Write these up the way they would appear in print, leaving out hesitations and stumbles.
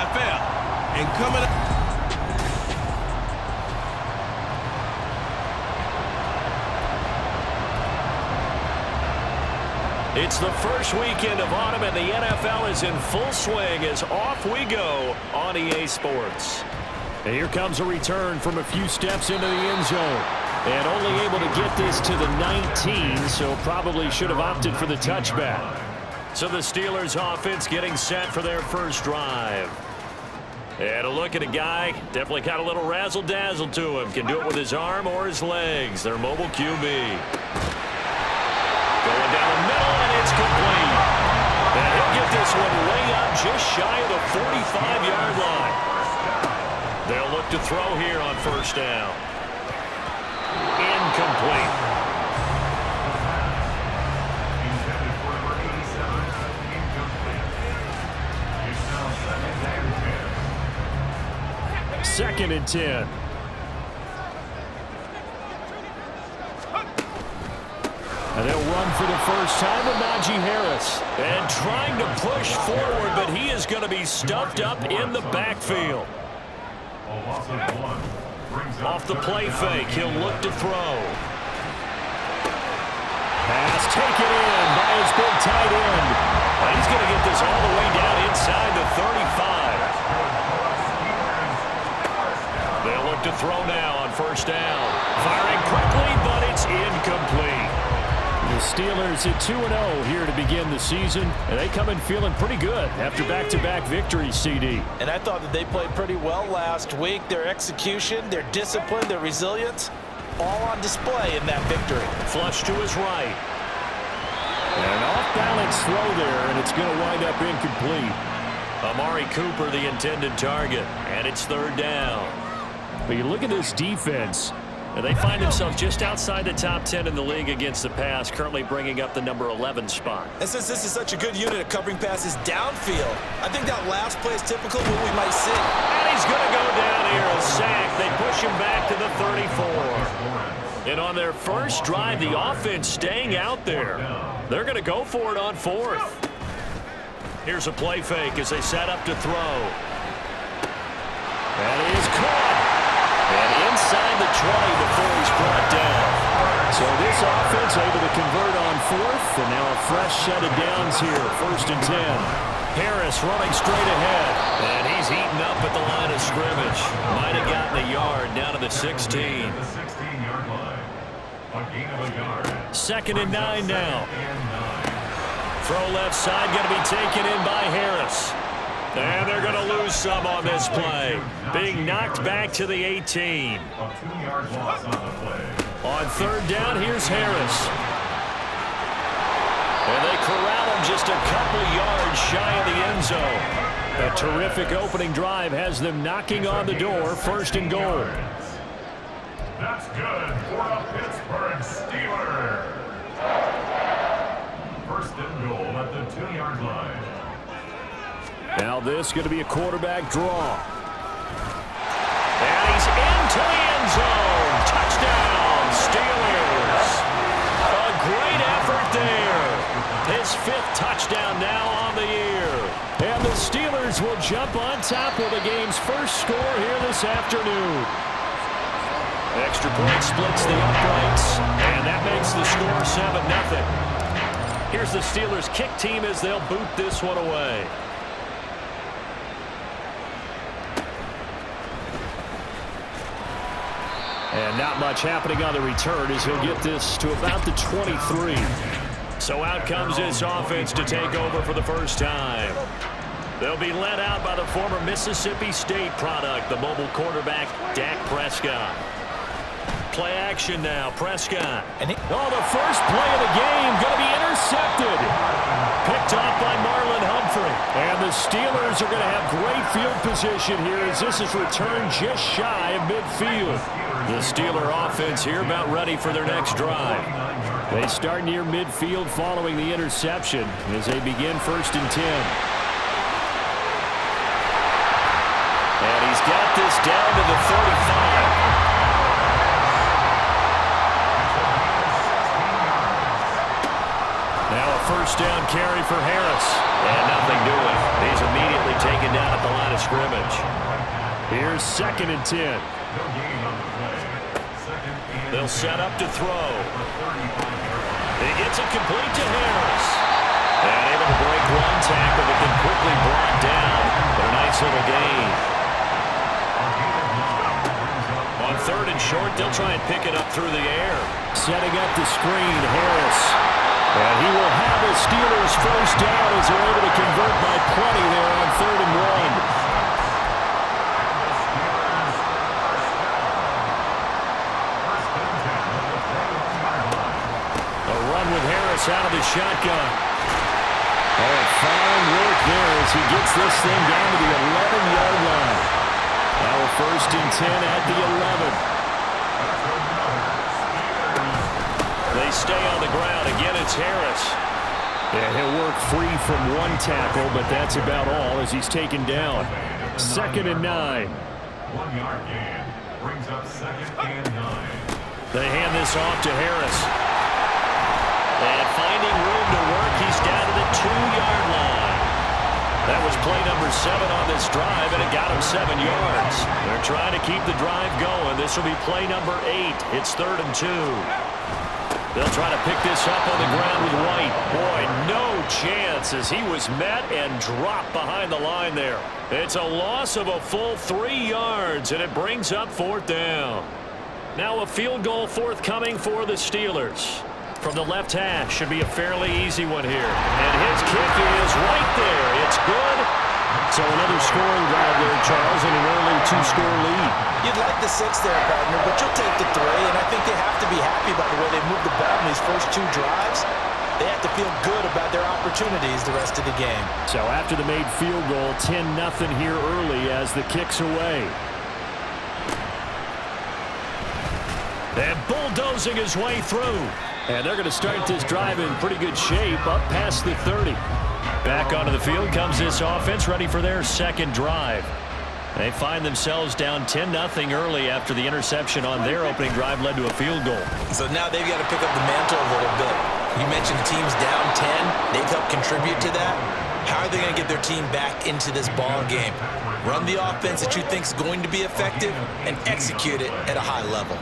NFL. And coming up. It's the first weekend of autumn, and the NFL is in full swing as off we go on EA Sports. And here comes a return from a few steps into the end zone. And only able to get this to the 19, so probably should have opted for the touchback. So the Steelers offense getting set for their first drive. And a look at a guy, definitely got a little razzle-dazzle to him. Can do it with his arm or his legs. Their mobile QB. Going down the middle, and it's complete. And he'll get this one way up just shy of the 45-yard line. They'll look to throw here on first down. Incomplete. Second and 10. And they'll run for the first time with Najee Harris. And trying to push forward, but he is going to be stuffed up in the backfield. Off the play fake, he'll look to throw. Pass taken in by his big tight end. And he's going to get this all the way down inside the 35. They'll look to throw now on first down. Firing quickly, but it's incomplete. The Steelers at 2-0 here to begin the season, and they come in feeling pretty good after back-to-back victories, CD. And I thought that they played pretty well last week. Their execution, their discipline, their resilience, all on display in that victory. Flush to his right. And an off-balance throw there, and it's going to wind up incomplete. Amari Cooper, the intended target, and it's third down. But you look at this defense, and they find themselves just outside the top 10 in the league against the pass, currently bringing up the number 11 spot. And since this is such a good unit of covering passes downfield, I think that last play is typical of what we might see. And he's going to go down here, a sack. They push him back to the 34. And on their first drive, the offense staying out there. They're going to go for it on fourth. Here's a play fake as they set up to throw. That is caught. And inside the 20 before he's brought down. So this offense able to convert on fourth, and now a fresh set of downs here, first and 10. Harris running straight ahead, and he's eaten up at the line of scrimmage. Might have gotten a yard down to the 16. Second and 9 now. Throw left side, going to be taken in by Harris. And they're going to lose some on this play. Being knocked back to the 18. On third down, here's Harris. And they corral him just a couple yards shy of the end zone. A terrific opening drive has them knocking on the door, first and goal. That's good for the Pittsburgh Steelers. First and goal at the 2-yard line. Now this going to be a quarterback draw. And he's into the end zone. Touchdown, Steelers. A great effort there. His 5th touchdown now on the year. And the Steelers will jump on top with the game's first score here this afternoon. Extra point splits the uprights, and that makes the score 7-0. Here's the Steelers kick team as they'll boot this one away. And not much happening on the return as he'll get this to about the 23. So out comes this offense to take over for the first time. They'll be led out by the former Mississippi State product, the mobile quarterback, Dak Prescott. Play action now, Prescott. The first play of the game going to be intercepted. Picked off by Marlon Humphrey. And the Steelers are going to have great field position here as this is returned just shy of midfield. The Steeler offense here about ready for their next drive. They start near midfield following the interception as they begin first and 10. And he's got this down to the 35. Now a first down carry for Harris. And nothing doing. He's immediately taken down at the line of scrimmage. Here's 2nd and 10. They'll set up to throw. He gets it complete to Harris. And able to break one tackle, but then quickly brought down. But a nice little gain. On 3rd and short, they'll try and pick it up through the air. Setting up the screen, Harris. And he will have his Steelers first down as they're able to convert by plenty there on 3rd and 1. With Harris out of the shotgun. Oh, fine work there as he gets this thing down to the 11-yard line. Now a 1st and 10 at the 11. They stay on the ground. Again, it's Harris. Yeah, he'll work free from one tackle, but that's about all as he's taken down. 2nd and 9. 1-yard gain brings up 2nd and 9. They hand this off to Harris. And finding room to work, he's down to the 2-yard line. That was play number 7 on this drive, and it got him 7 yards. They're trying to keep the drive going. This will be play number 8. It's 3rd and 2. They'll try to pick this up on the ground with White. Boy, no chance as he was met and dropped behind the line there. It's a loss of a full 3 yards, and it brings up 4th down. Now a field goal forthcoming for the Steelers. From the left hash, should be a fairly easy one here. And his kick is right there. It's good. So another scoring drive there, Charles, and an early 2-score lead. You'd like the 6 there, partner, but you'll take the 3, and I think they have to be happy about the way they moved the ball in these first 2 drives. They have to feel good about their opportunities the rest of the game. So after the made field goal, 10-0 here early as the kick's away. And bulldozing his way through. And they're going to start this drive in pretty good shape up past the 30. Back onto the field comes this offense ready for their 2nd drive. They find themselves down 10-0 early after the interception on their opening drive led to a field goal. So now they've got to pick up the mantle a little bit. You mentioned the team's down 10. They've helped contribute to that. How are they going to get their team back into this ball game? Run the offense that you think is going to be effective and execute it at a high level.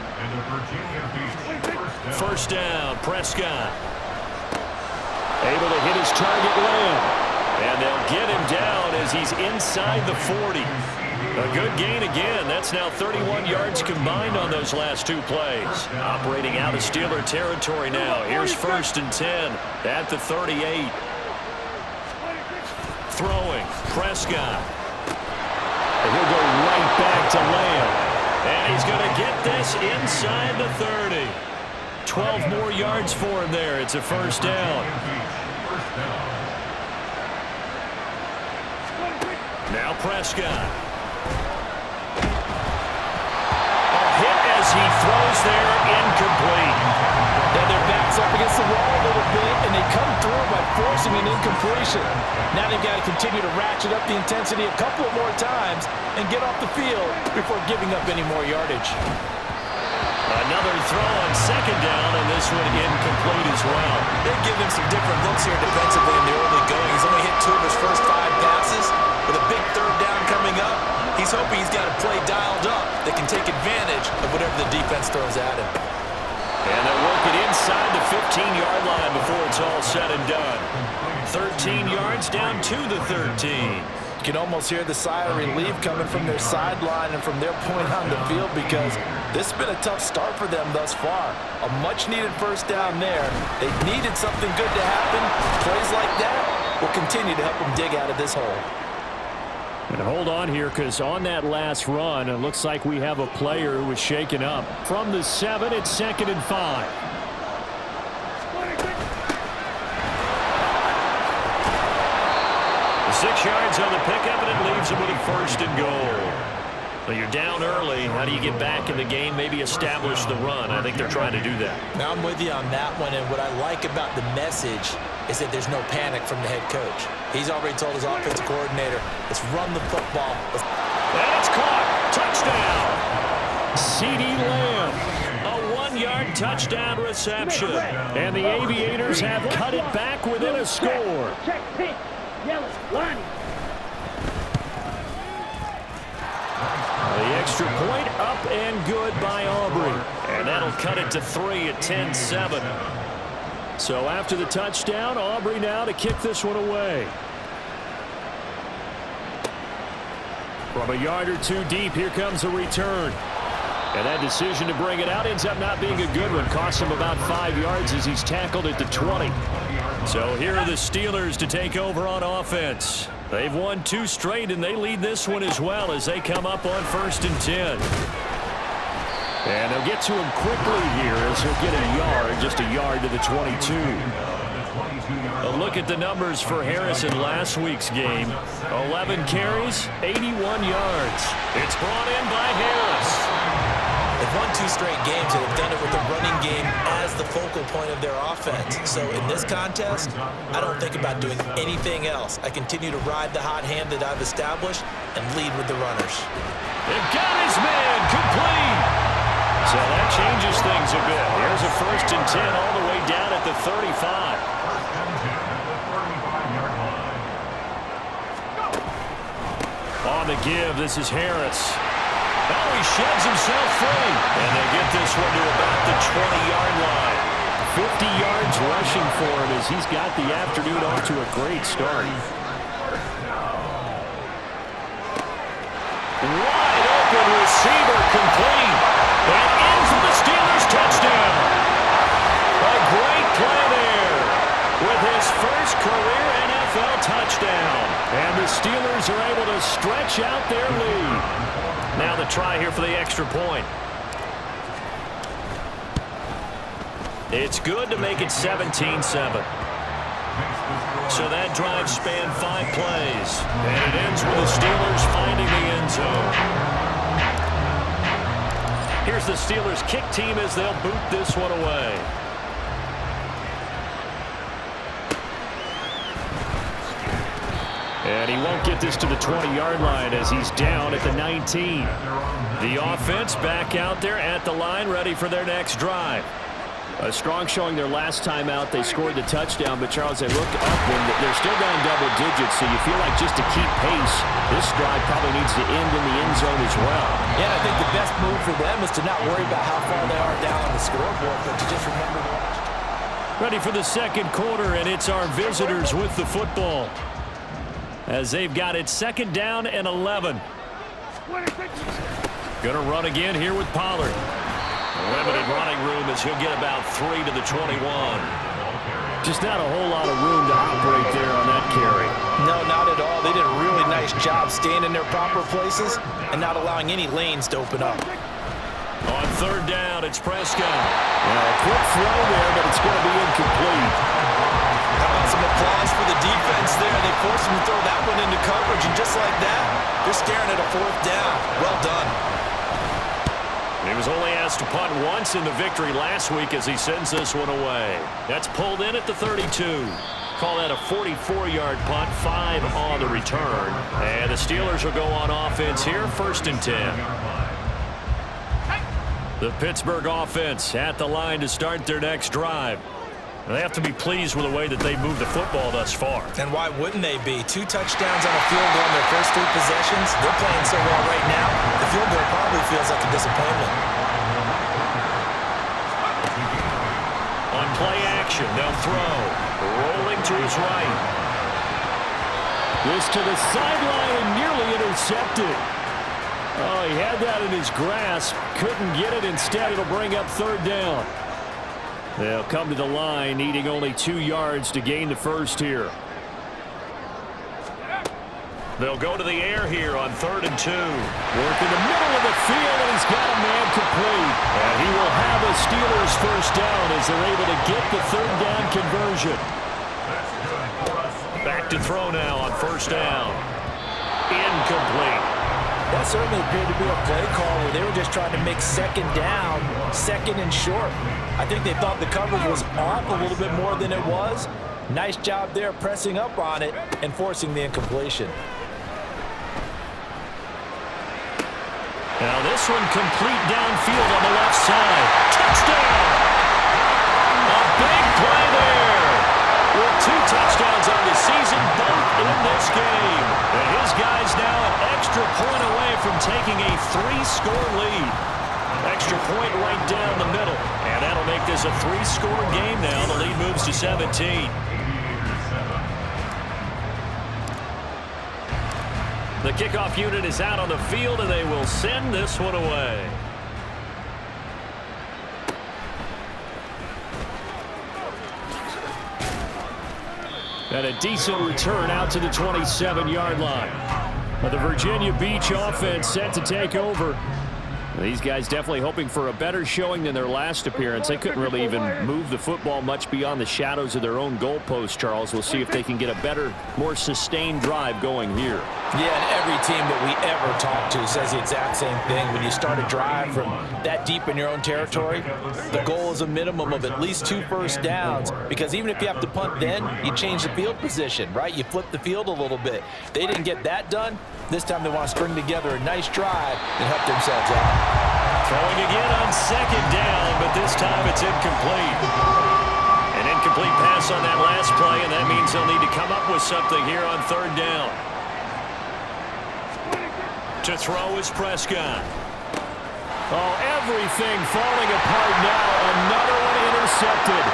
1st down, Prescott. Able to hit his target Lamb. And they'll get him down as he's inside the 40. A good gain again. That's now 31 yards combined on those last 2 plays. Operating out of Steeler territory now. Here's 1st and 10 at the 38. Throwing, Prescott. And he'll go right back to Lamb. And he's going to get this inside the 30. 12 more yards for him there. It's a 1st down. Now Prescott. A hit as he throws there, incomplete. Now their back's up against the wall a little bit, and they come through by forcing an incompletion. Now they've got to continue to ratchet up the intensity a couple of more times and get off the field before giving up any more yardage. Another throw on 2nd down, and this one incomplete as well. They've given him some different looks here defensively in the early going. He's only hit 2 of his first 5 passes. With a big 3rd down coming up, he's hoping he's got a play dialed up that can take advantage of whatever the defense throws at him. And they'll work it inside the 15-yard line before it's all said and done. 13 yards down to the 13. You can almost hear the sigh of relief coming from their sideline and from their point on the field because this has been a tough start for them thus far. A much-needed 1st down there. They needed something good to happen. Plays like that will continue to help them dig out of this hole. And hold on here because on that last run, it looks like we have a player who was shaken up. From the 7, it's 2nd and 5. 6 yards on the pickup, and it leaves him with a 1st and goal. Well, you're down early. How do you get back in the game, maybe establish the run? I think they're trying to do that. Now I'm with you on that one, and what I like about the message is that there's no panic from the head coach. He's already told his offensive coordinator, let's run the football. And it's caught. Touchdown. CeeDee Lamb. A 1-yard touchdown reception. And the Aviators have cut it back within a score. Check, pitch, yellow, line. extra point, up and good by Aubrey. And that'll cut it to 3 at 10-7. So after the touchdown, Aubrey now to kick this one away. From a yard or two deep, here comes a return. And that decision to bring it out ends up not being a good one. Costs him about 5 yards as he's tackled at the 20. So here are the Steelers to take over on offense. They've won 2 straight, and they lead this one as well as they come up on 1st and 10. And they'll get to him quickly here as he'll get a yard, just a yard to the 22. A look at the numbers for Harris in last week's game. 11 carries, 81 yards. It's brought in by Harris. They've won 2 straight games, and they've done it with the running game as the focal point of their offense. So in this contest, I don't think about doing anything else. I continue to ride the hot hand that I've established and lead with the runners. They've got his man complete. So that changes things a bit. Here's a 1st and 10 all the way down at the 35. On the give, this is Harris. Oh, he sheds himself free. And they get this one to about the 20-yard line. 50 yards rushing for him as he's got the afternoon off to a great start. Wide open receiver complete. And in for the Steelers touchdown. A great play there with his first career NFL touchdown. And the Steelers are able to stretch out their lead. Now the try here for the extra point. It's good to make it 17-7. So that drive spanned 5 plays. And it ends with the Steelers finding the end zone. Here's the Steelers kick team as they'll boot this one away. And he won't get this to the 20-yard line as he's down at the 19. The offense back out there at the line, ready for their next drive. A strong showing their last time out. They scored the touchdown, but Charles, they look up when they're still down double digits, so you feel like just to keep pace, this drive probably needs to end in the end zone as well. Yeah, I think the best move for them is to not worry about how far they are down on the scoreboard, but to just remember to watch. Ready for the second quarter, and it's our visitors with the football, as they've got it 2nd down and 11. Gonna run again here with Pollard. Limited running room as he'll get about 3 to the 21. Just not a whole lot of room to operate there on that carry. No, not at all. They did a really nice job staying in their proper places and not allowing any lanes to open up. On 3rd down, it's Prescott. A quick throw there, but it's going to be incomplete. How about some applause for the defense there? They forced him to throw that one into coverage, and just like that, they're staring at a 4th down. Well done. He was only asked to punt once in the victory last week as he sends this one away. That's pulled in at the 32. Call that a 44-yard punt, 5 on the return. And the Steelers will go on offense here, 1st and 10. The Pittsburgh offense at the line to start their next drive. They have to be pleased with the way that they moved the football thus far. And why wouldn't they be? 2 touchdowns on a field goal in their first 3 possessions. They're playing so well right now, the field goal probably feels like a disappointment. On play action, they'll throw. Rolling to his right. This to the sideline and nearly intercepted. Oh, he had that in his grasp. Couldn't get it. Instead, it'll bring up 3rd down. They'll come to the line, needing only 2 yards to gain the first here. They'll go to the air here on 3rd and 2. Work in the middle of the field, and he's got a man complete. And he will have a Steelers first down as they're able to get the 3rd down conversion. Back to throw now on 1st down. Incomplete. That certainly appeared to be a play call where they were just trying to make 2nd down, 2nd and short. I think they thought the coverage was off a little bit more than it was. Nice job there pressing up on it and forcing the incompletion. Now this one complete downfield on the left side. Touchdown! A big play there. With 2 touchdowns on the season, both in this game. And his guys now an extra point away from taking a 3-score lead. Extra point right down the middle. And that'll make this a 3-score game now. The lead moves to 17. The kickoff unit is out on the field, and they will send this one away. And a decent return out to the 27-yard line. The Virginia Beach offense set to take over. These guys definitely hoping for a better showing than their last appearance. They couldn't really even move the football much beyond the shadows of their own goalpost, Charles. We'll see if they can get a better, more sustained drive going here. Yeah, and every team that we ever talk to says the exact same thing. When you start a drive from that deep in your own territory, the goal is a minimum of at least 2 first downs, because even if you have to punt then, you change the field position, right? You flip the field a little bit. They didn't get that done. This time they want to string together a nice drive and help themselves out. Throwing again on 2nd down, but this time it's incomplete. An incomplete pass on that last play, and that means they'll need to come up with something here on 3rd down. To throw is Prescott. Oh, everything falling apart now. Another one intercepted.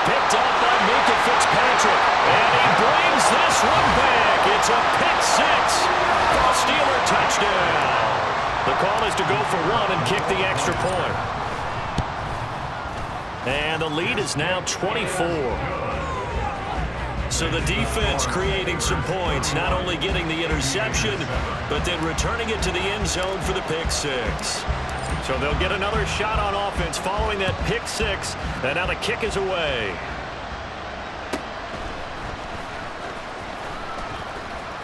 Picked up by Mika Fitzpatrick. And he brings this one back. It's a pick 6. For a Steeler touchdown. The call is to go for 1 and kick the extra point. And the lead is now 24. So the defense creating some points, not only getting the interception, but then returning it to the end zone for the pick 6. So they'll get another shot on offense following that pick 6, and now the kick is away.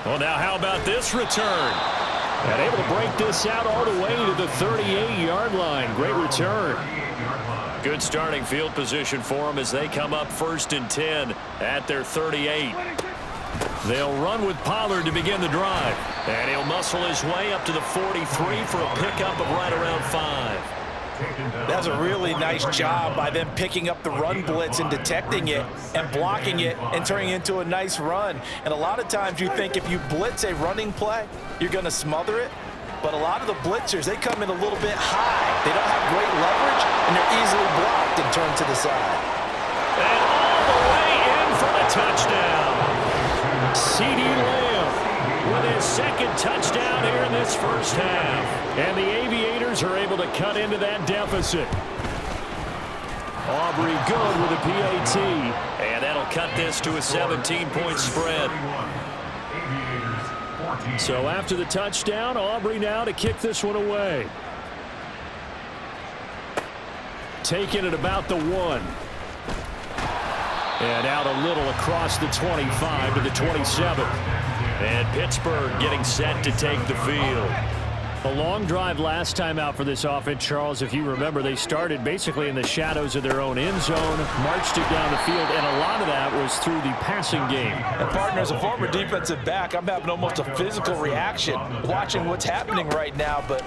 Well, now how about this return? And able to break this out all the way to the 38-yard line. Great return. Good starting field position for them as they come up 1st and 10 at their 38. They'll run with Pollard to begin the drive. And he'll muscle his way up to the 43 for a pickup of right around 5. That's a really nice job by them picking up the run blitz and detecting it and blocking it and turning it into a nice run. And a lot of times you think if you blitz a running play, you're going to smother it. But a lot of the blitzers, they come in a little bit high. They don't have great leverage, and they're easily blocked and turned to the side. And all the way in for the touchdown. CeeDee Lamb with his 2nd touchdown here in this first half. And the Aviators are able to cut into that deficit. Aubrey good with a PAT. And that'll cut this to a 17-point spread. So after the touchdown, Aubrey now to kick this one away. Taking it about the 1. And out a little across the 25 to the 27. And Pittsburgh getting set to take the field. A long drive last time out for this offense, Charles. If you remember, they started basically in the shadows of their own end zone, marched it down the field, and a lot of that was through the passing game. And partner, as a former defensive back, I'm having almost a physical reaction watching what's happening right now. But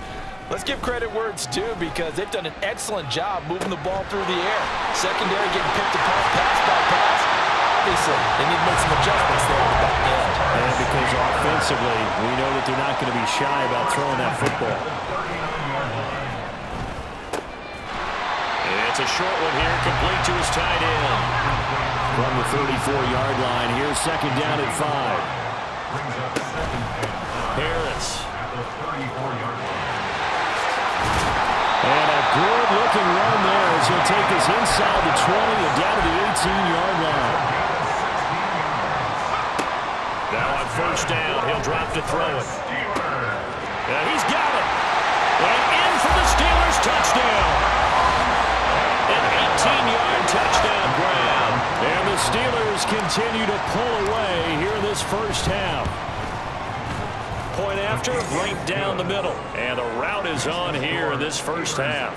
let's give credit where it's due, because they've done an excellent job moving the ball through the air. Secondary getting picked apart pass by pass. Obviously, they need to make some adjustments there at the back end. And because offensively, we know that they're not going to be shy about throwing that football. It's a short one here, complete to his tight end. From the 34-yard line, here's 2nd down at 5. Harris. And a good-looking run there as he'll take this inside the 20 and down to the 18-yard line. Now on 1st down, he'll drop to throw it. And he's got it. And in for the Steelers touchdown. An 18-yard touchdown grab. And the Steelers continue to pull away here in this first half. Point after, right down the middle. And the route is on here in this first half.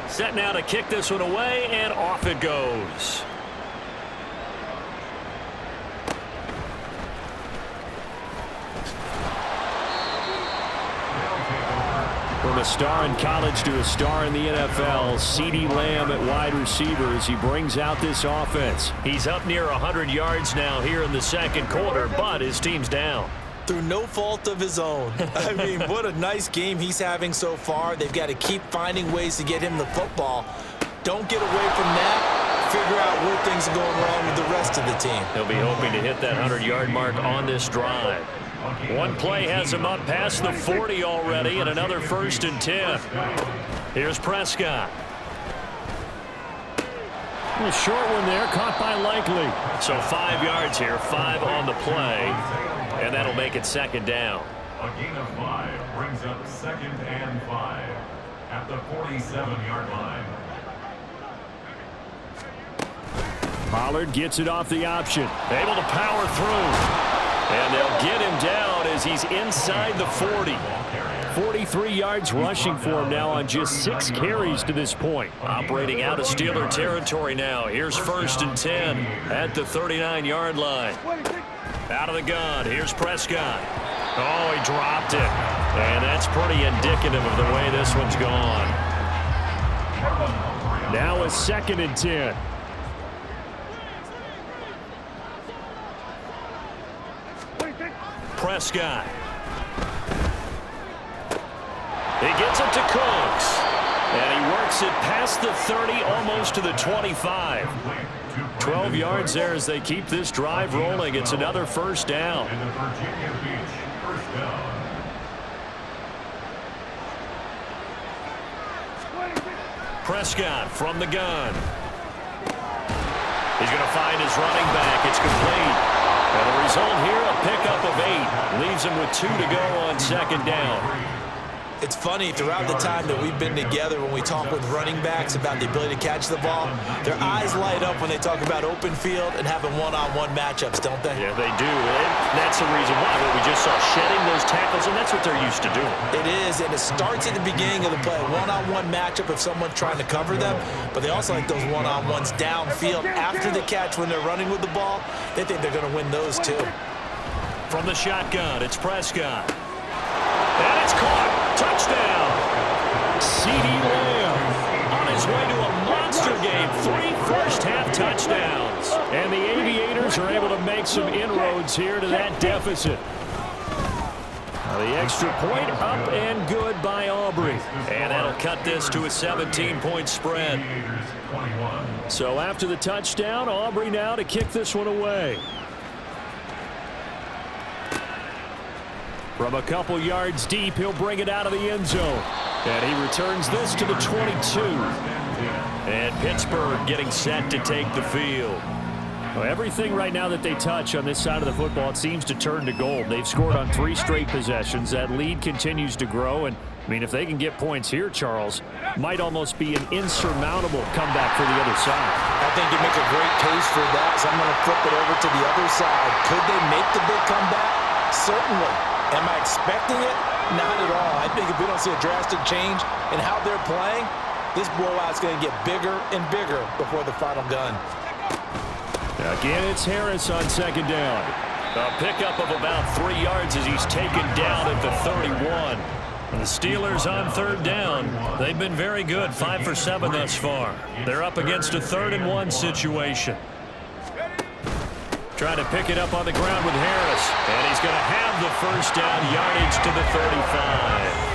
Set now to kick this one away, and off it goes. From a star in college to a star in the NFL, CeeDee Lamb at wide receiver as he brings out this offense. He's up near 100 yards now here in the 2nd quarter, but his team's down. through no fault of his own. I mean, what a nice game he's having so far. They've got to keep finding ways to get him the football. Don't get away from that. Figure out where things are going wrong with the rest of the team. He'll be hoping to hit that 100-yard mark on this drive. One play has him up past the 40 already, and another 1st and 10. Here's Prescott. A short one there, caught by Likely. So 5 yards here, 5 on the play, and that'll make it 2nd down. A gain of 5 brings up 2nd and 5 at the 47-yard line. Pollard gets it off the option. Able to power through. And they'll get him down as he's inside the 40. 43 yards rushing for him now on just 6 carries to this point. Operating out of Steeler territory now. Here's 1st and 10 at the 39-yard line. Out of the gun. Here's Prescott. Oh, he dropped it. And that's pretty indicative of the way this one's gone. Now a 2nd and 10. Prescott. He gets it to Cooks. And he works it past the 30, almost to the 25. 12 yards there as they keep this drive rolling. It's another 1st down. And the Virginia Beach 1st down. Prescott from the gun. He's going to find his running back. It's complete. And the result here, a pickup of 8. Leaves him with 2 to go on 2nd down. It's funny, throughout the time that we've been together, when we talk with running backs about the ability to catch the ball, their eyes light up when they talk about open field and having one-on-one matchups, don't they? Yeah, they do. And that's the reason why. What we just saw, shedding those tackles, and that's what they're used to doing. It is, and it starts at the beginning of the play. One-on-one matchup if someone's trying to cover them, but they also like those one-on-ones downfield after the catch when they're running with the ball. They think they're going to win those too. From the shotgun, it's Prescott. And it's caught. Touchdown. CeeDee Lamb on his way to a monster game. 3 first-half touchdowns. And the Aviators are able to make some inroads here to that deficit. The extra point up and good by Aubrey. And that'll cut this to a 17-point spread. So after the touchdown, Aubrey now to kick this one away. From a couple yards deep, he'll bring it out of the end zone. And he returns this to the 22. And Pittsburgh getting set to take the field. Well, everything right now that they touch on this side of the football, it seems to turn to gold. They've scored on 3 straight possessions. That lead continues to grow. And, I mean, if they can get points here, Charles, might almost be an insurmountable comeback for the other side. I think you make a great case for that, so I'm going to flip it over to the other side. Could they make the big comeback? Certainly. Am I expecting it? Not at all. I think if we don't see a drastic change in how they're playing, this blowout's going to get bigger and bigger before the final gun. Again, it's Harris on 2nd down. A pickup of about 3 yards as he's taken down at the 31. And the Steelers on 3rd down. They've been very good, 5 for 7 thus far. They're up against a 3rd and 1 situation. Trying to pick it up on the ground with Harris. And he's going to have the 1st down, yardage to the 35.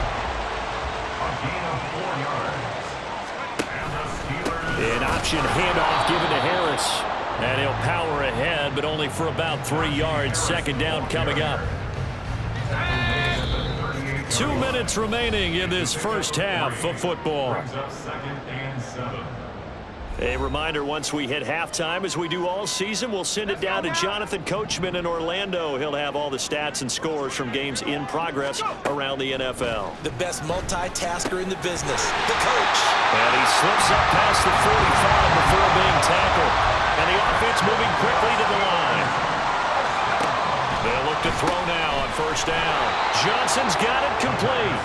An option handoff given to Harris. And he'll power ahead, but only for about 3 yards. 2nd down coming up. 2 minutes remaining in this first half of football. A reminder, once we hit halftime, as we do all season, we'll send it down to Jonathan Coachman in Orlando. He'll have all the stats and scores from games in progress around the NFL. The best multitasker in the business, the coach. And he slips up past the 45 before being tackled. And the offense moving quickly to the line. They'll look to throw now on 1st down. Johnson's got it complete.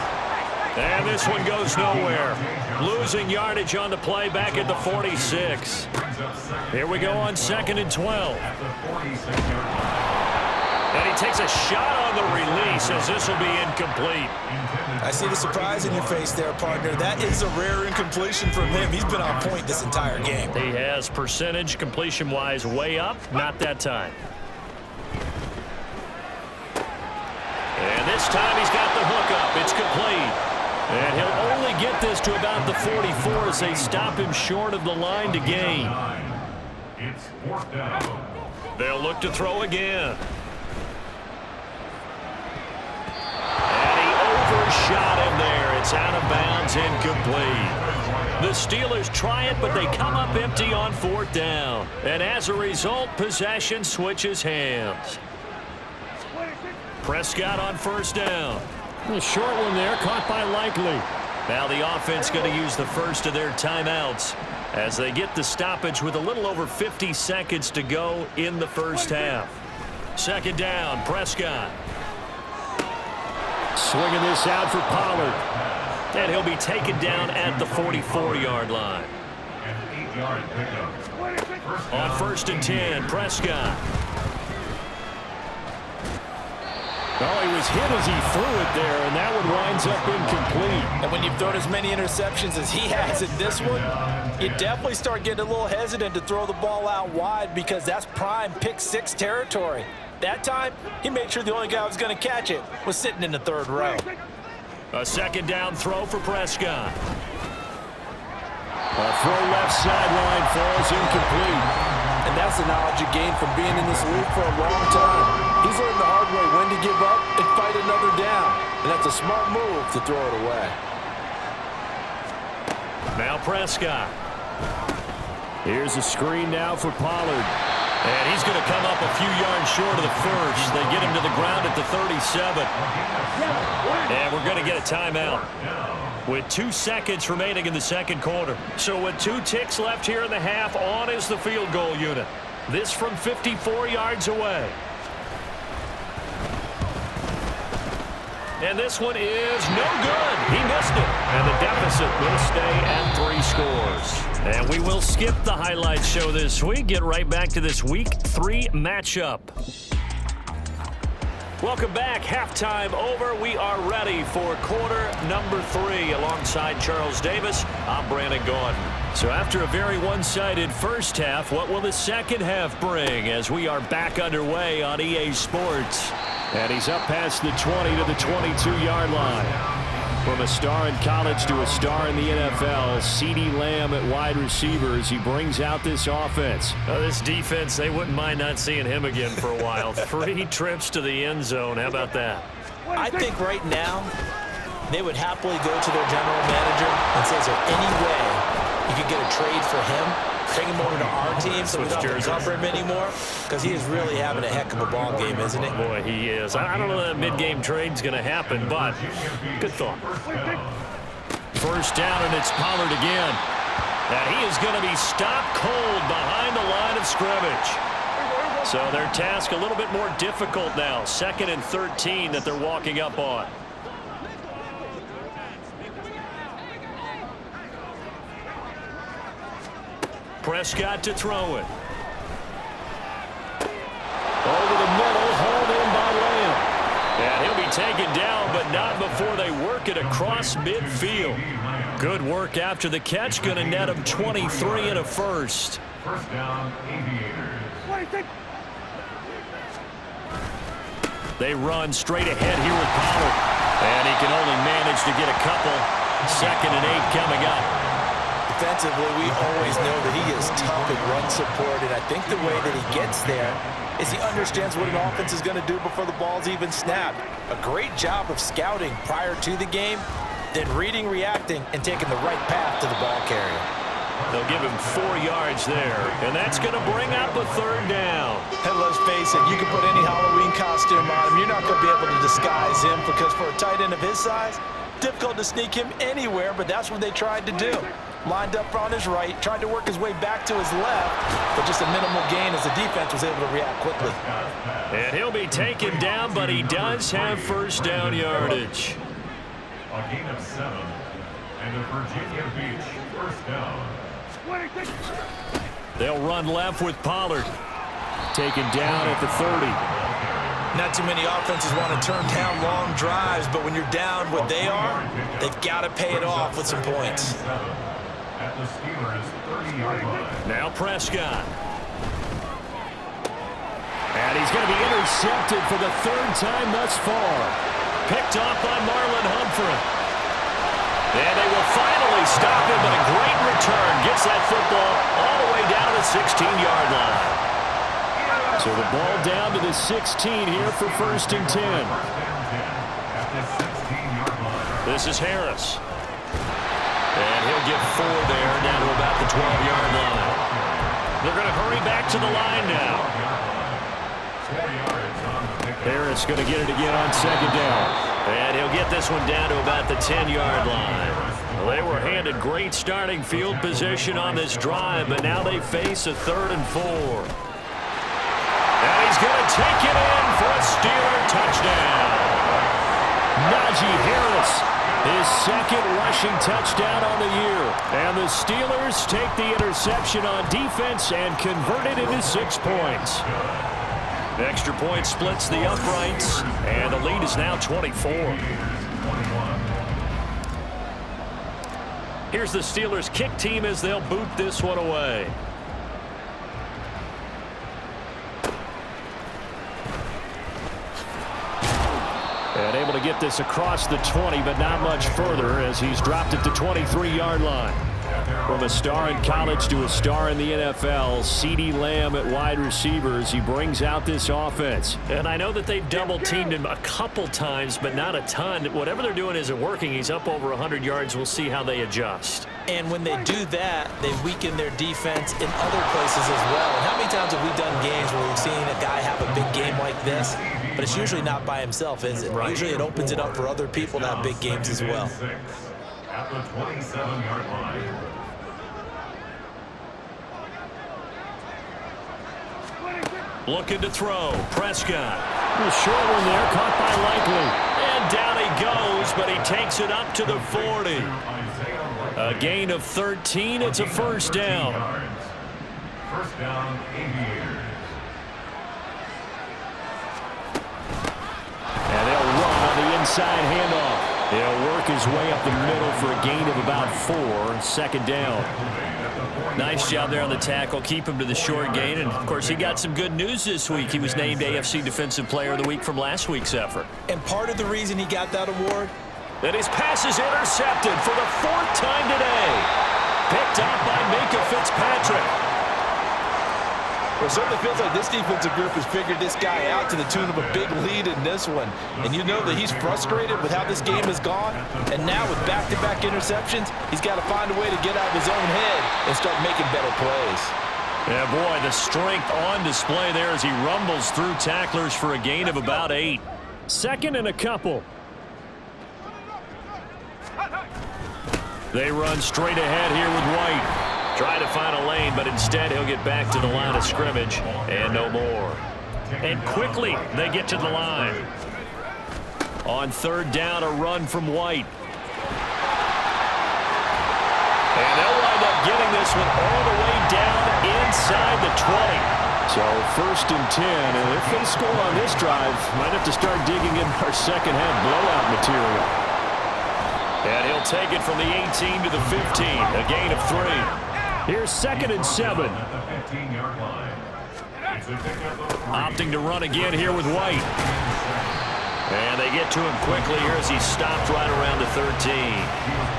And this one goes nowhere. Losing yardage on the play back at the 46. Here we go on 2nd and 12. And he takes a shot on the release as this will be incomplete. I see the surprise in your face there, partner. That is a rare incompletion from him. He's been on point this entire game. He has percentage completion-wise way up. Not that time. this time he's got the hook up. It's complete. And he'll only get this to about the 44 as they stop him short of the line to gain. It's 4th down. They'll look to throw again. And he overshot him there. It's out of bounds, incomplete. The Steelers try it, but they come up empty on 4th down. And as a result, possession switches hands. Prescott on 1st down. A short one there, caught by Likely. Now the offense going to use the first of their timeouts as they get the stoppage with a little over 50 seconds to go in the first half. 2nd down, Prescott. Swinging this out for Pollard. And he'll be taken down at the 44-yard line. An 8-yard pickup. On 1st and 10, Prescott. Oh, he was hit as he threw it there, and that one winds up incomplete. And when you've thrown as many interceptions as he has in this one, you definitely start getting a little hesitant to throw the ball out wide because that's prime pick 6 territory. That time, he made sure the only guy who was going to catch it was sitting in the 3rd row. A 2nd down throw for Prescott. A throw left sideline falls incomplete. And that's the knowledge you gain from being in this league for a long time. He's learned the hard way when to give up and fight another down. And that's a smart move to throw it away. Now Prescott. Here's a screen now for Pollard. And he's going to come up a few yards short of the first. They get him to the ground at the 37. And we're going to get a timeout with 2 seconds remaining in the 2nd quarter. So with 2 ticks left here in the half, on is the field goal unit. This from 54 yards away. And this one is no good. He missed it. And the deficit will stay at 3 scores. And we will skip the highlight show this week. Get right back to this Week 3 matchup. Welcome back. Halftime over. We are ready for quarter number 3. Alongside Charles Davis, I'm Brandon Gordon. So after a very one-sided first half, what will the second half bring as we are back underway on EA Sports? And he's up past the 20 to the 22-yard line. From a star in college to a star in the NFL, CeeDee Lamb at wide receiver as he brings out this offense. This defense, they wouldn't mind not seeing him again for a while. 3 trips to the end zone. How about that? I think right now they would happily go to their general manager and say, is there any way you could get a trade for him? Bring him over to our team so we don't have to cover him anymore? Because he is really having a heck of a ball game, isn't he? Boy, he is. I don't know that mid-game trade's going to happen, but good thought. 1st down, and it's Pollard again. And he is going to be stopped cold behind the line of scrimmage. So their task a little bit more difficult now. 2nd and 13 that they're walking up on. Prescott to throw it. Over the middle, hauled in by Lamb. And he'll be taken down, but not before they work it across midfield. Good work after the catch. Going to net him 23 and a first. 1st down, Aviators. They run straight ahead here with Pollard. And he can only manage to get a couple. 2nd and 8 coming up. Defensively, we always know that he is tough in run support, and I think the way that he gets there is he understands what an offense is going to do before the ball's even snapped. A great job of scouting prior to the game, then reading, reacting, and taking the right path to the ball carrier. They'll give him 4 yards there, and that's going to bring up a 3rd down. And let's face it, you can put any Halloween costume on him. You're not going to be able to disguise him because for a tight end of his size, difficult to sneak him anywhere, but that's what they tried to do. Lined up on his right, tried to work his way back to his left, but just a minimal gain as the defense was able to react quickly. And he'll be taken down, but he does have 1st down yardage. A gain of 7. And a Virginia Beach 1st down. They'll run left with Pollard. Taken down at the 30. Not too many offenses want to turn down long drives, but when you're down what they are, they've got to pay it off with some points. At the Steelers' 30-yard line. Now Prescott. And he's going to be intercepted for the 3rd time thus far. Picked off by Marlon Humphrey. And they will finally stop him, but a great return gets that football all the way down to the 16-yard line. So the ball down to the 16 here for 1st and 10. This is Harris. And he'll get 4 there, down to about the 12-yard line. They're going to hurry back to the line now. Harris going to get it again on 2nd down. And he'll get this one down to about the 10-yard line. Well, they were handed great starting field position on this drive, but now they face a 3rd and 4. And he's going to take it in for a Steeler touchdown. Najee Harris, his 2nd rushing touchdown on the year. And the Steelers take the interception on defense and convert it into 6 points. The extra point splits the uprights, and the lead is now 24. Here's the Steelers' kick team as they'll boot this one away. And able to get this across the 20, but not much further as he's dropped it to 23-yard line. From a star in college to a star in the NFL, CeeDee Lamb at wide receivers, he brings out this offense. And I know that they've double-teamed him a couple times, but not a ton. Whatever they're doing isn't working. He's up over 100 yards. We'll see how they adjust. And when they do that, they weaken their defense in other places as well. And how many times have we done games where we've seen a guy have a big game like this, but it's usually not by himself, is it? Right. Usually it opens it up for other people to have big games as well. At the 27-yard line. Looking to throw. Prescott. A short one there, caught by Likely. And down he goes, but he takes it up to the 40. A gain of 13. It's a 1st down. 1st down, Aviators. And they'll run on the inside handoff. He'll work his way up the middle for a gain of about 4. 2nd down. Nice job there on the tackle. Keep him to the short gain. And, of course, he got some good news this week. He was named AFC Defensive Player of the Week from last week's effort. And part of the reason he got that award? That his pass is intercepted for the 4th time today. Picked up by Minkah Fitzpatrick. Well, it certainly feels like this defensive group has figured this guy out to the tune of a big lead in this one. And you know that he's frustrated with how this game has gone. And now with back-to-back interceptions, he's got to find a way to get out of his own head and start making better plays. Yeah, boy, the strength on display there as he rumbles through tacklers for a gain of about 8. 2nd and a couple. They run straight ahead here with White. Try to find a lane, but instead he'll get back to the line of scrimmage and no more. And quickly they get to the line. On 3rd down, a run from White. And they'll wind up getting this one all the way down inside the 20. So 1st and 10, and if they score on this drive, might have to start digging in our second half blowout material. And he'll take it from the 18 to the 15, a gain of 3. Here's 2nd and 7. Opting to run again here with White. And they get to him quickly here as he's stopped right around the 13.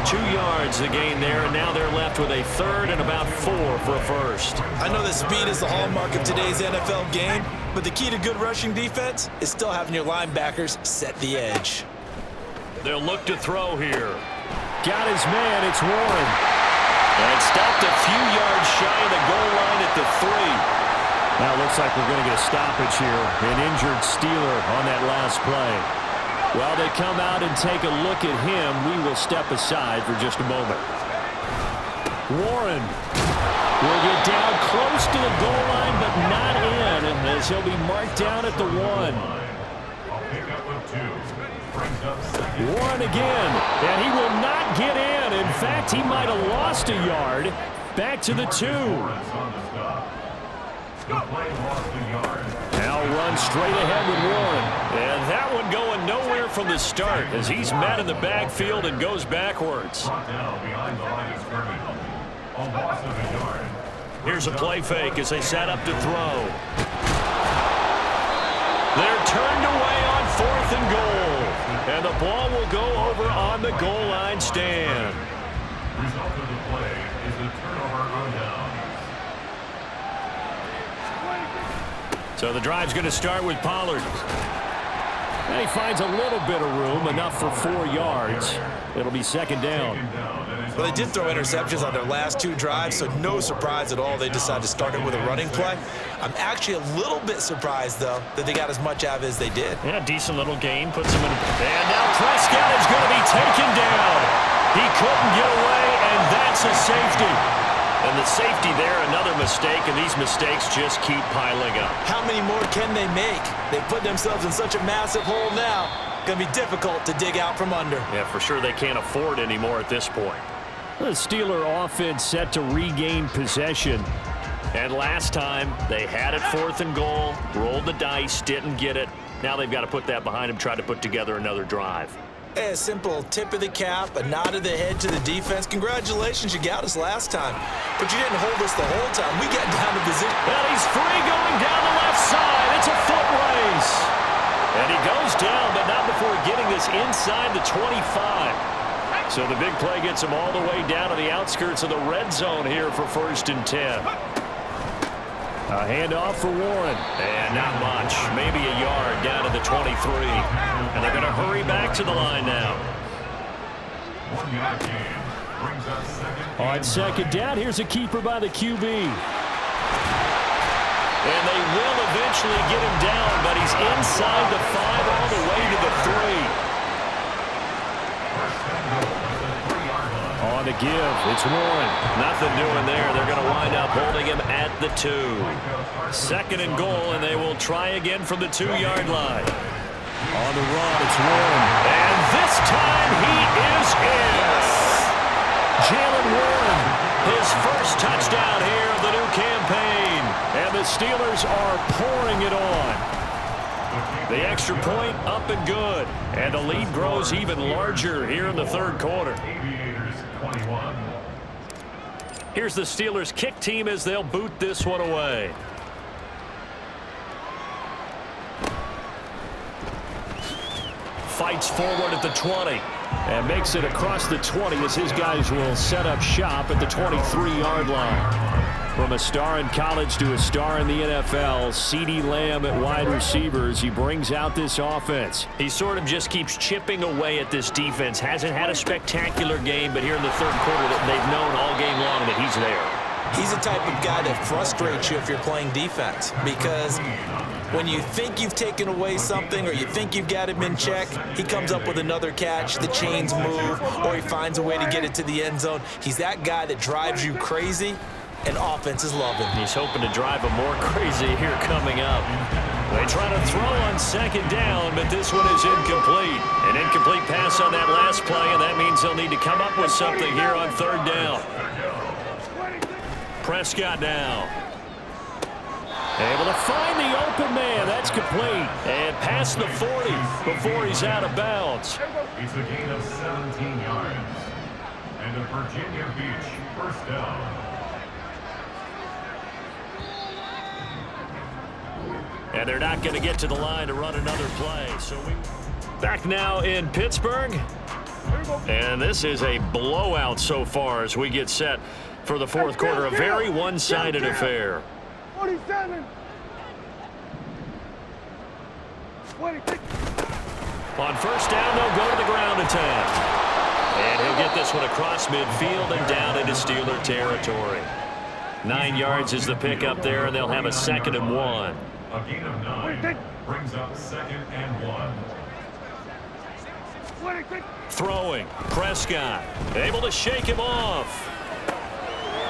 2 yards the gain there, and now they're left with a 3rd and about 4 for a 1st. I know that speed is the hallmark of today's NFL game, but the key to good rushing defense is still having your linebackers set the edge. They'll look to throw here. Got his man, it's Warren. And stopped a few yards shy of the goal line at the 3. Now it looks like we're going to get a stoppage here. An injured Steeler on that last play. While they come out and take a look at him, we will step aside for just a moment. Warren will get down close to the goal line, but not in, as he'll be marked down at the 1. Warren again, and he will not get in. In fact, he might have lost a yard. Back to the 2. Now run straight ahead with Warren. And that one going nowhere from the start as he's met in the backfield and goes backwards. Here's a play fake as they set up to throw. They're turned away on 4th and goal. And the ball will go over on the goal line stand. Result of the play is a turnover on downs. So the drive's going to start with Pollard. And he finds a little bit of room, enough for 4 yards. It'll be second down. Well, they did throw interceptions on their last 2 drives, so no surprise at all they decided to start it with a running play. I'm actually a little bit surprised, though, that they got as much out of it as they did. Yeah, decent little gain. Puts him in. And now Prescott is going to be taken down. He couldn't get away, and that's a safety. And the safety there, another mistake, and these mistakes just keep piling up. How many more can they make? They put themselves in such a massive hole now. Going to be difficult to dig out from under. Yeah, for sure they can't afford anymore at this point. The Steeler offense set to regain possession. And last time, they had it 4th and goal, rolled the dice, didn't get it. Now they've got to put that behind them, try to put together another drive. A simple tip of the cap, a nod of the head to the defense. Congratulations, you got us last time. But you didn't hold us the whole time. We got down to position. And he's free going down the left side. It's a foot race. And he goes down, but not before getting this inside the 25. So the big play gets him all the way down to the outskirts of the red zone here for 1st and 10. A handoff for Warren. And not much. Maybe a yard down to the 23. And they're going to hurry back to the line now. 1 yard gain brings up second. On second down, here's a keeper by the QB. And they will eventually get him down, but he's inside the 5 all the way to the 3. On the give, it's Warren. Nothing doing there. They're going to wind up holding him at the 2. 2nd and goal, and they will try again from the 2-yard line. On the run, it's Warren. And this time he is in. Jalen Warren. His first touchdown here of the new campaign. And the Steelers are pouring it on. The extra point up and good. And the lead grows even larger here in the 3rd quarter. Aviators 21. Here's the Steelers kick team as they'll boot this one away. Fights forward at the 20. And makes it across the 20 as his guys will set up shop at the 23-yard line. From a star in college to a star in the NFL, CeeDee Lamb at wide receivers, he brings out this offense. He sort of just keeps chipping away at this defense. Hasn't had a spectacular game, but here in the 3rd quarter, they've known all game long that he's there. He's the type of guy that frustrates you if you're playing defense, because when you think you've taken away something or you think you've got him in check, he comes up with another catch, the chains move, or he finds a way to get it to the end zone. He's that guy that drives you crazy, and offenses love him. He's hoping to drive him more crazy here coming up. They try to throw on 2nd down, but this one is incomplete. An incomplete pass on that last play, and that means they'll need to come up with something here on 3rd down. Prescott now. Able to find the open man. That's complete. And past the 40 before he's out of bounds. It's a gain of 17 yards. And a Virginia Beach 1st down. And they're not going to get to the line to run another play. So we back now in Pittsburgh. And this is a blowout so far as we get set for the 4th quarter. A very one-sided affair. 47. 26. On 1st down, they'll go to the ground attack. And he'll get this one across midfield and down into Steeler territory. 9 yards is the pickup there, and they'll have a 2nd and 1. A gain of 9 brings up 2nd and 1. Throwing, Prescott, able to shake him off.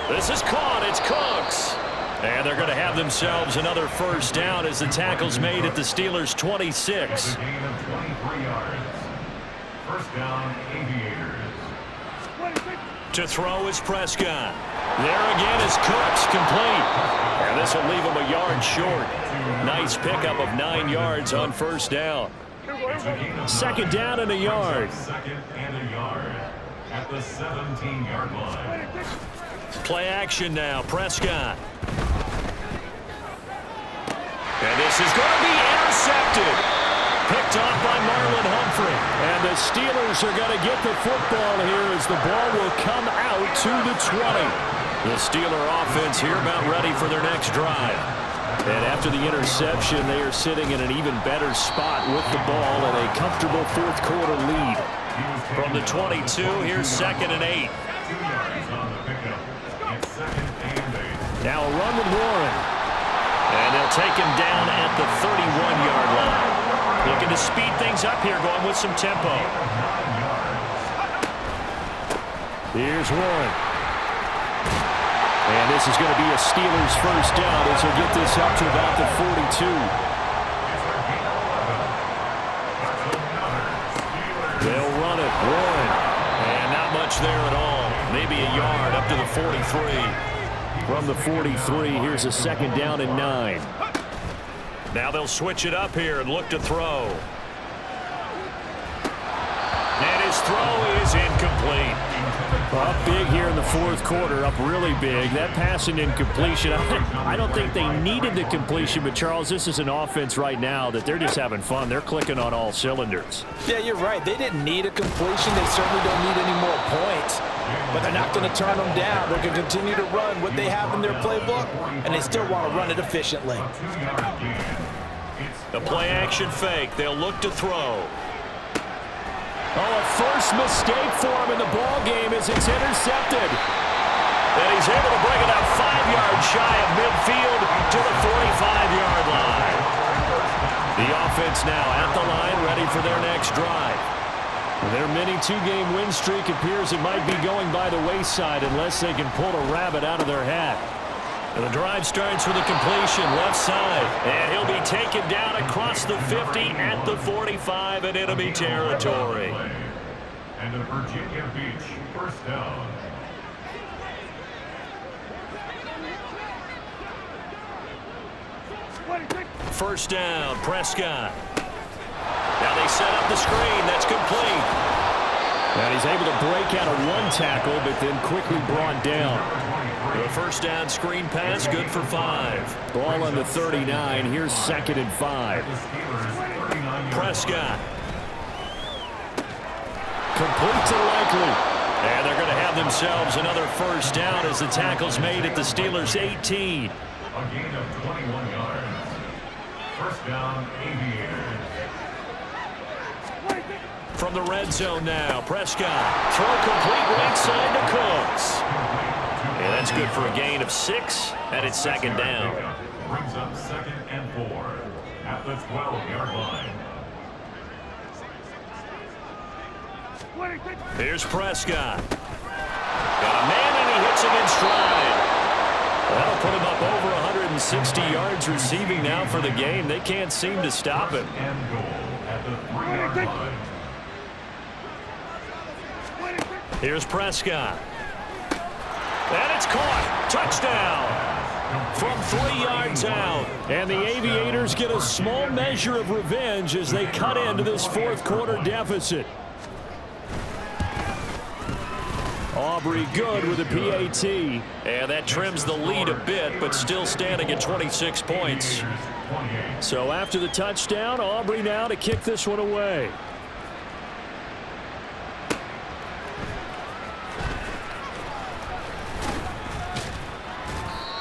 This is caught, it's Cooks. And they're going to have themselves another 1st down as the tackle's made at the Steelers' 26. It's a gain of 23 yards. 1st down, Aviators. To throw is Prescott. There again is Cooks, complete. And this will leave him a yard short. Nice pickup of 9 yards on 1st down. 2nd down and a yard. 2nd and a yard at the 17-yard line. Play action now, Prescott. And this is going to be intercepted. Picked off by Marlon Humphrey. different. And the Steelers are going to get the football here as the ball will come out to the 20. The Steeler offense here about ready for their next drive. And after the interception, they are sitting in an even better spot with the ball and a comfortable fourth quarter lead. From the 22, here's 2nd and 8. Now a run with Warren. And they'll take him down at the 31-yard line. Looking to speed things up here, going with some tempo. Here's Warren. And this is going to be a Steelers first down as he'll get this up to about the 42. They'll run it. Warren. And not much there at all. Maybe a yard up to the 43. From the 43, here's a 2nd down and 9. Now they'll switch it up here and look to throw. And his throw is incomplete. Up big here in the fourth quarter, up really big. That pass and incompletion, I don't think they needed the completion, but Charles, this is an offense right now that they're just having fun. They're clicking on all cylinders. Yeah, you're right. They didn't need a completion. They certainly don't need any more points. But they're not going to turn them down. They're going to continue to run what they have in their playbook, and they still want to run it efficiently. The play-action fake. They'll look to throw. Oh, a first mistake for him in the ball game as it's intercepted. And he's able to bring it up 5 yards shy of midfield to the 45-yard line. The offense now at the line, ready for their next drive. Their mini 2-game win streak appears it might be going by the wayside unless they can pull a rabbit out of their hat. And the drive starts with a completion left side. And he'll be taken down across the 50 at the 45 in enemy territory. And a Virginia Beach first down. First down, Prescott. Now they set up the screen. That's complete. And he's able to break out of one tackle, but then quickly brought down. The first down screen pass, good for 5. Ball on the 39. Here's 2nd and 5. Prescott. Complete to Likely. And they're going to have themselves another first down as the tackle's made at the Steelers' 18. A gain of 21 yards. First down, Aviators. From the red zone now, Prescott. Throw complete right side to Cooks. And that's good for a gain of 6, and it's 2nd down. Brings up 2nd and 4 at the 12-yard line. Here's Prescott. Got a man, and he hits him in stride. That'll put him up over 160 yards receiving now for the game. They can't seem to stop it. And goal at the 3-yard line. Here's Prescott. And it's caught. Touchdown. From 3 yards out. And the Aviators get a small measure of revenge as they cut into this fourth quarter deficit. Aubrey good with a PAT. And that trims the lead a bit, but still standing at 26 points. So after the touchdown, Aubrey now to kick this one away.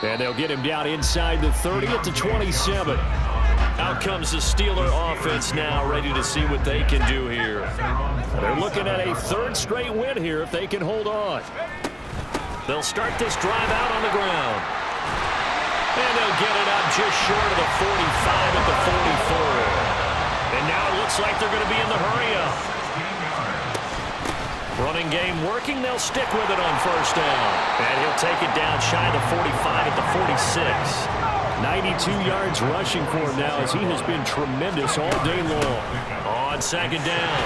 And they'll get him down inside the 30 at the 27. Out comes the Steeler offense now, ready to see what they can do here. They're looking at a 3rd straight win here if they can hold on. They'll start this drive out on the ground. And they'll get it up just short of the 45 at the 44. And now it looks like they're going to be in the hurry-up. Running game working. They'll stick with it on first down. And he'll take it down shy of the 45 at the 46. 92 yards rushing for him now as he has been tremendous all day long. On 2nd down,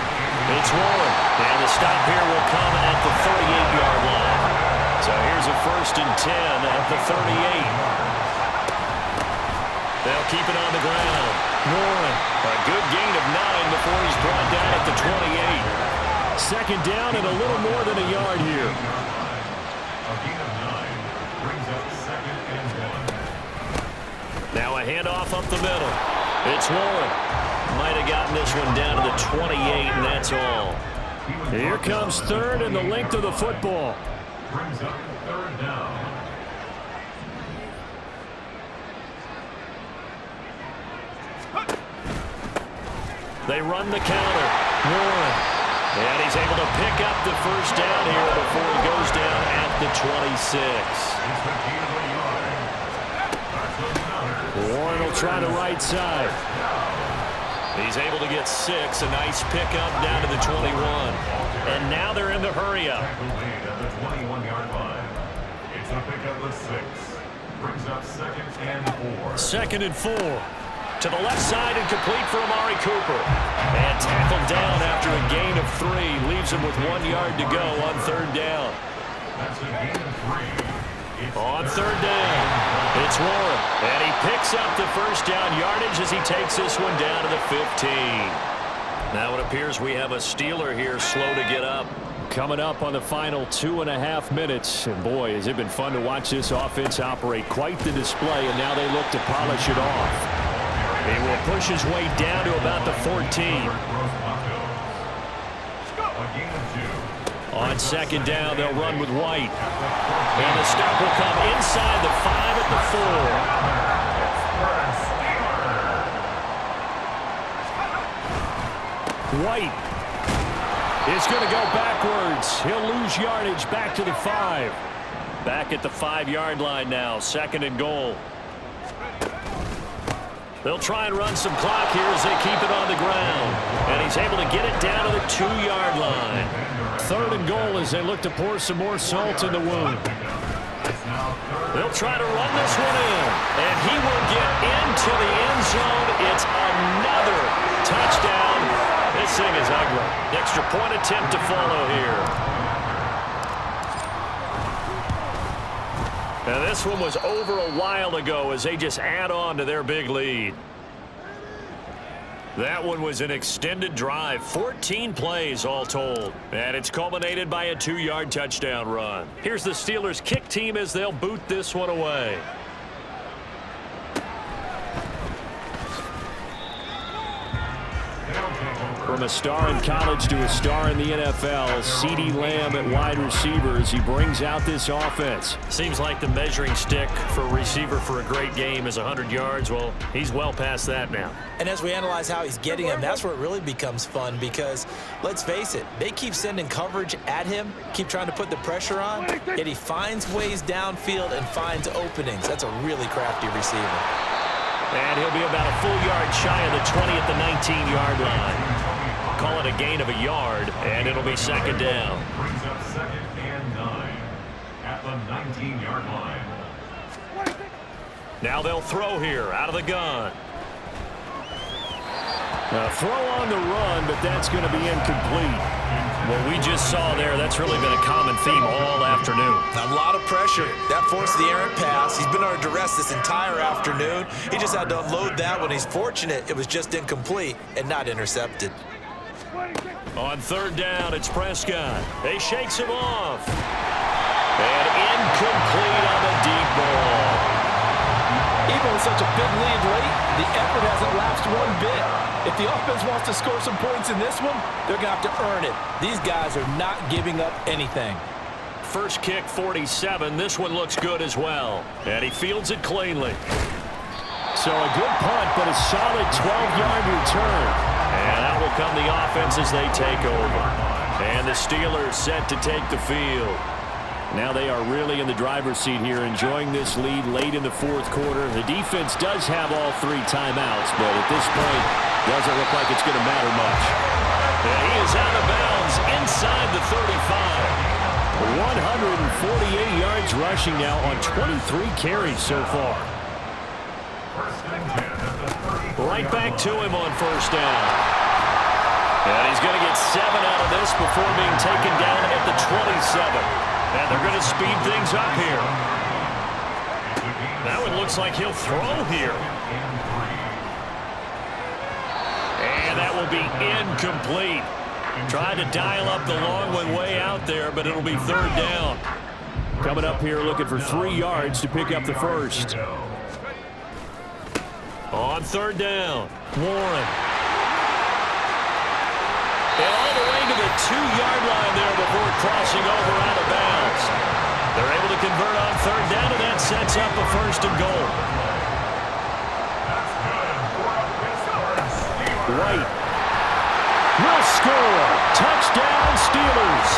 it's Warren. And the stop here will come at the 38-yard line. So here's a 1st and 10 at the 38. They'll keep it on the ground. Warren, a good gain of 9 before he's brought down at the 28. 2nd down and a little more than a yard here. A gain of 9 brings up 2nd and 1. Now a handoff up the middle. It's Warren. Might have gotten this one down to the 28, and that's all. Here comes third and the length of the football. Brings up third down. They run the counter. Warren. And he's able to pick up the first down here before he goes down at the 26. Warren will try the right side. He's able to get 6. A nice pickup down to the 21. And now they're in the hurry-up. At the 21-yard line. It's a pickup of 6. Brings up second and 4. Second and 4. To the left side and complete for Amari Cooper. And tackled down after a gain of 3. Leaves him with 1 yard to go on third down. That's a gain of 3. On third down, it's Warren. And he picks up the first down yardage as he takes this one down to the 15. Now it appears we have a Steeler here slow to get up. Coming up on the final 2.5 minutes. And boy, has it been fun to watch this offense operate. Quite the display, and now they look to polish it off. He will push his way down to about the 14. On second down, they'll run with White. And the stop will come inside the 5 at the 4. White is going to go backwards. He'll lose yardage back to the 5. Back at the 5-yard line now, second and goal. They'll try and run some clock here as they keep it on the ground. And he's able to get it down to the 2-yard line. Third and goal as they look to pour some more salt in the wound. They'll try to run this one in. And he will get into the end zone. It's another touchdown. This thing is ugly. Extra point attempt to follow here. Now this one was over a while ago as they just add on to their big lead. That one was an extended drive, 14 plays all told. And it's culminated by a 2-yard touchdown run. Here's the Steelers kick team as they'll boot this one away. From a star in college to a star in the NFL, CeeDee Lamb at wide receiver as he brings out this offense. Seems like the measuring stick for a receiver for a great game is 100 yards. Well, he's well past that now. And as we analyze how he's getting them, that's where it really becomes fun because, let's face it, they keep sending coverage at him, keep trying to put the pressure on, yet he finds ways downfield and finds openings. That's a really crafty receiver. And he'll be about a full yard shy of the 20 at the 19-yard line. Call it a gain of a yard, and it'll be second down. Brings up second and 9 at the 19-yard line. Now they'll throw here out of the gun. A throw on the run, but that's going to be incomplete. What we just saw there, that's really been a common theme all afternoon. A lot of pressure. That forced the errant pass. He's been under duress this entire afternoon. He just had to unload that one. He's fortunate it was just incomplete and not intercepted. On third down, it's Prescott. He shakes him off. And incomplete on the deep ball. Even with such a big lead late, the effort hasn't lapsed one bit. If the offense wants to score some points in this one, they're going to have to earn it. These guys are not giving up anything. First kick, 47. This one looks good as well. And he fields it cleanly. So a good punt, but a solid 12-yard return. And out will come the offense as they take over. And the Steelers set to take the field. Now they are really in the driver's seat here, enjoying this lead late in the fourth quarter. The defense does have all 3 timeouts, but at this point, doesn't look like it's going to matter much. And he is out of bounds inside the 35. 148 yards rushing now on 23 carries so far. Right back to him on first down. And he's going to get 7 out of this before being taken down at the 27. And they're going to speed things up here. Now it looks like he'll throw here. And that will be incomplete. Tried to dial up the long one way out there, but it'll be third down. Coming up here looking for 3 yards to pick up the first. On third down, Warren. And all the 2-yard line there before crossing over out of bounds. They're able to convert on third down, and that sets up a first and goal. White will score. Touchdown, Steelers.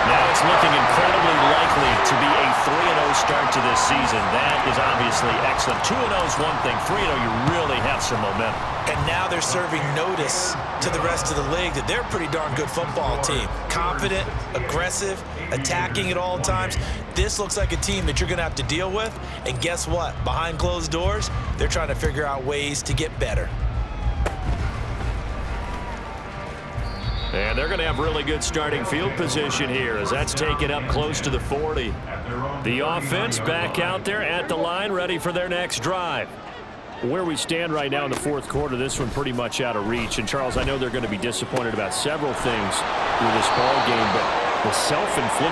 Now it's looking incredibly likely to be a 3-0 start to this season. That is obviously excellent. 2-0 is one thing. 3-0, you really have some momentum. And now they're serving notice to the rest of the league that they're a pretty darn good football team. Confident, aggressive, attacking at all times. This looks like a team that you're going to have to deal with. And guess what? Behind closed doors, they're trying to figure out ways to get better. And they're going to have really good starting field position here as that's taken up close to the 40. The offense back out there at the line, ready for their next drive. Where we stand right now in the fourth quarter, this one pretty much out of reach. And, Charles, I know they're going to be disappointed about several things through this ball game, but the self-inflicted